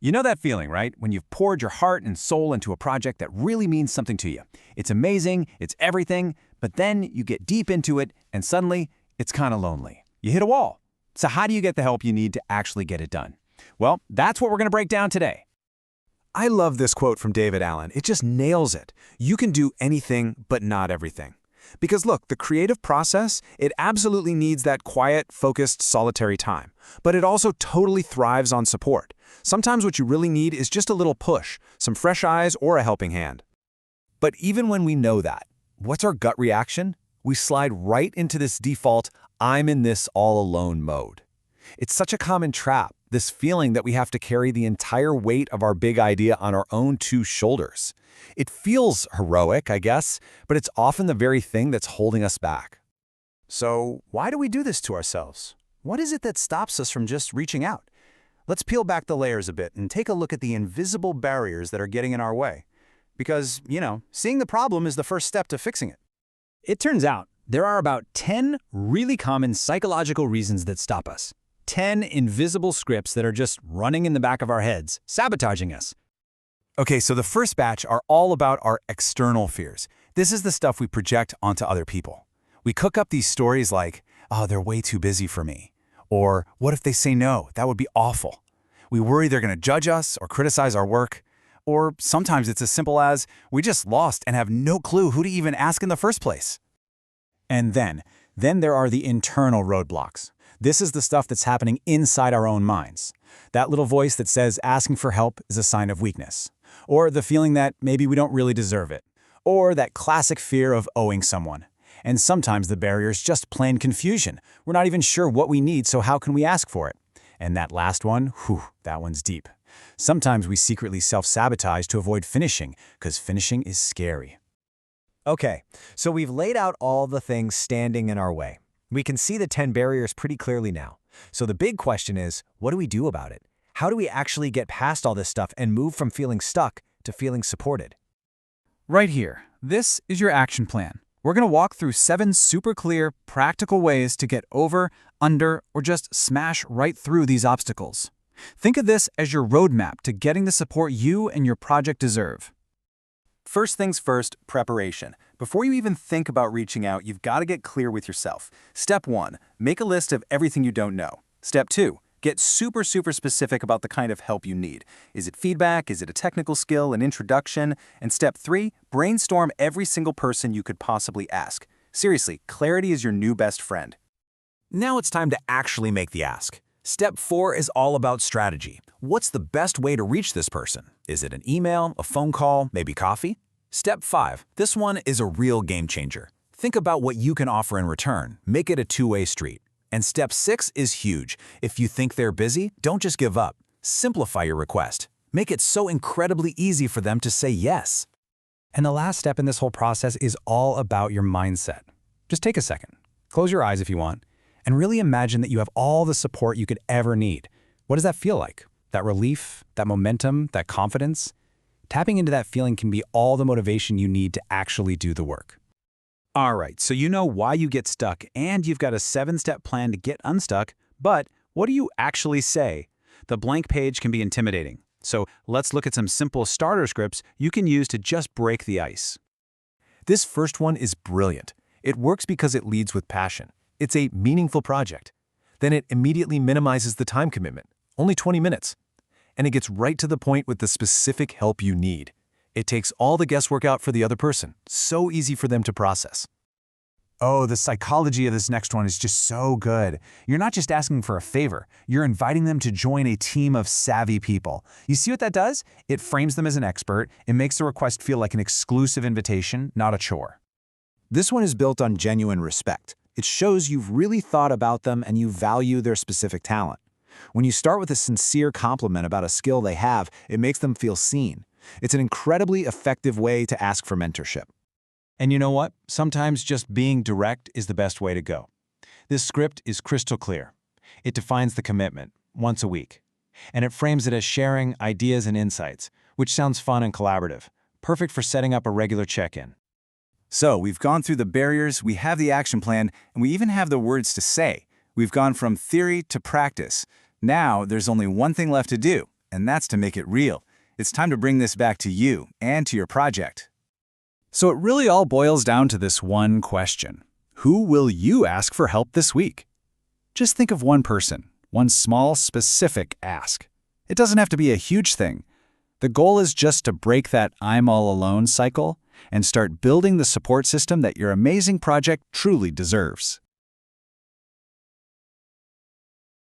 You know that feeling, right? When you've poured your heart and soul into a project that really means something to you. It's amazing, it's everything, but then you get deep into it and suddenly it's kind of lonely. You hit a wall. So how do you get the help you need to actually get it done? Well, that's what we're going to break down today. I love this quote from David Allen. It just nails it. You can do anything, but not everything. Because look, the creative process, it absolutely needs that quiet, focused, solitary time. But it also totally thrives on support. Sometimes what you really need is just a little push, some fresh eyes, or a helping hand. But even when we know that, what's our gut reaction? We slide right into this default, I'm in this all alone mode. It's such a common trap, this feeling that we have to carry the entire weight of our big idea on our own two shoulders. It feels heroic, I guess, but it's often the very thing that's holding us back. So, why do we do this to ourselves? What is it that stops us from just reaching out? Let's peel back the layers a bit and take a look at the invisible barriers that are getting in our way. Because, seeing the problem is the first step to fixing it. It turns out there are about 10 really common psychological reasons that stop us. 10 invisible scripts that are just running in the back of our heads, sabotaging us. Okay, so the first batch are all about our external fears. This is the stuff we project onto other people. We cook up these stories like, oh, they're way too busy for me. Or, what if they say no? That would be awful. We worry they're going to judge us or criticize our work. Or sometimes it's as simple as, we just lost and have no clue who to even ask in the first place. And then there are the internal roadblocks. This is the stuff that's happening inside our own minds. That little voice that says asking for help is a sign of weakness. Or the feeling that maybe we don't really deserve it. Or that classic fear of owing someone. And sometimes the barrier is just plain confusion. We're not even sure what we need, so how can we ask for it? And that last one, that one's deep. Sometimes we secretly self-sabotage to avoid finishing, because finishing is scary. Okay, so we've laid out all the things standing in our way. We can see the 10 barriers pretty clearly now. So the big question is, what do we do about it? How do we actually get past all this stuff and move from feeling stuck to feeling supported? Right here, this is your action plan. We're going to walk through 7 super clear, practical ways to get over, under, or just smash right through these obstacles. Think of this as your roadmap to getting the support you and your project deserve. First things first, preparation. Before you even think about reaching out, you've got to get clear with yourself. Step 1, make a list of everything you don't know. Step 2, get super specific about the kind of help you need. Is it feedback? Is it a technical skill, an introduction? And step 3, brainstorm every single person you could possibly ask. Seriously, clarity is your new best friend. Now it's time to actually make the ask. Step 4 is all about strategy. What's the best way to reach this person? Is it an email, a phone call, maybe coffee? Step 5. This one is a real game changer. Think about what you can offer in return. Make it a two-way street. And step 6 is huge. If you think they're busy, don't just give up. Simplify your request. Make it so incredibly easy for them to say yes. And the last step in this whole process is all about your mindset. Just take a second, close your eyes if you want, and really imagine that you have all the support you could ever need. What does that feel like? That relief, that momentum, that confidence? Tapping into that feeling can be all the motivation you need to actually do the work. All right, so you know why you get stuck, and you've got a 7-step plan to get unstuck, but what do you actually say? The blank page can be intimidating. So let's look at some simple starter scripts you can use to just break the ice. This first one is brilliant. It works because it leads with passion. It's a meaningful project. Then it immediately minimizes the time commitment, only 20 minutes. And it gets right to the point with the specific help you need. It takes all the guesswork out for the other person, so easy for them to process. Oh, the psychology of this next one is just so good. You're not just asking for a favor, you're inviting them to join a team of savvy people. You see what that does? It frames them as an expert, it makes the request feel like an exclusive invitation, not a chore. This one is built on genuine respect. It shows you've really thought about them and you value their specific talent. When you start with a sincere compliment about a skill they have, it makes them feel seen. It's an incredibly effective way to ask for mentorship. And you know what? Sometimes just being direct is the best way to go. This script is crystal clear. It defines the commitment, once a week. And it frames it as sharing ideas and insights, which sounds fun and collaborative, perfect for setting up a regular check-in. So we've gone through the barriers, we have the action plan, and we even have the words to say. We've gone from theory to practice. Now there's only one thing left to do, and that's to make it real. It's time to bring this back to you and to your project. So it really all boils down to this one question. Who will you ask for help this week? Just think of one person, one small, specific ask. It doesn't have to be a huge thing. The goal is just to break that I'm all alone cycle and start building the support system that your amazing project truly deserves.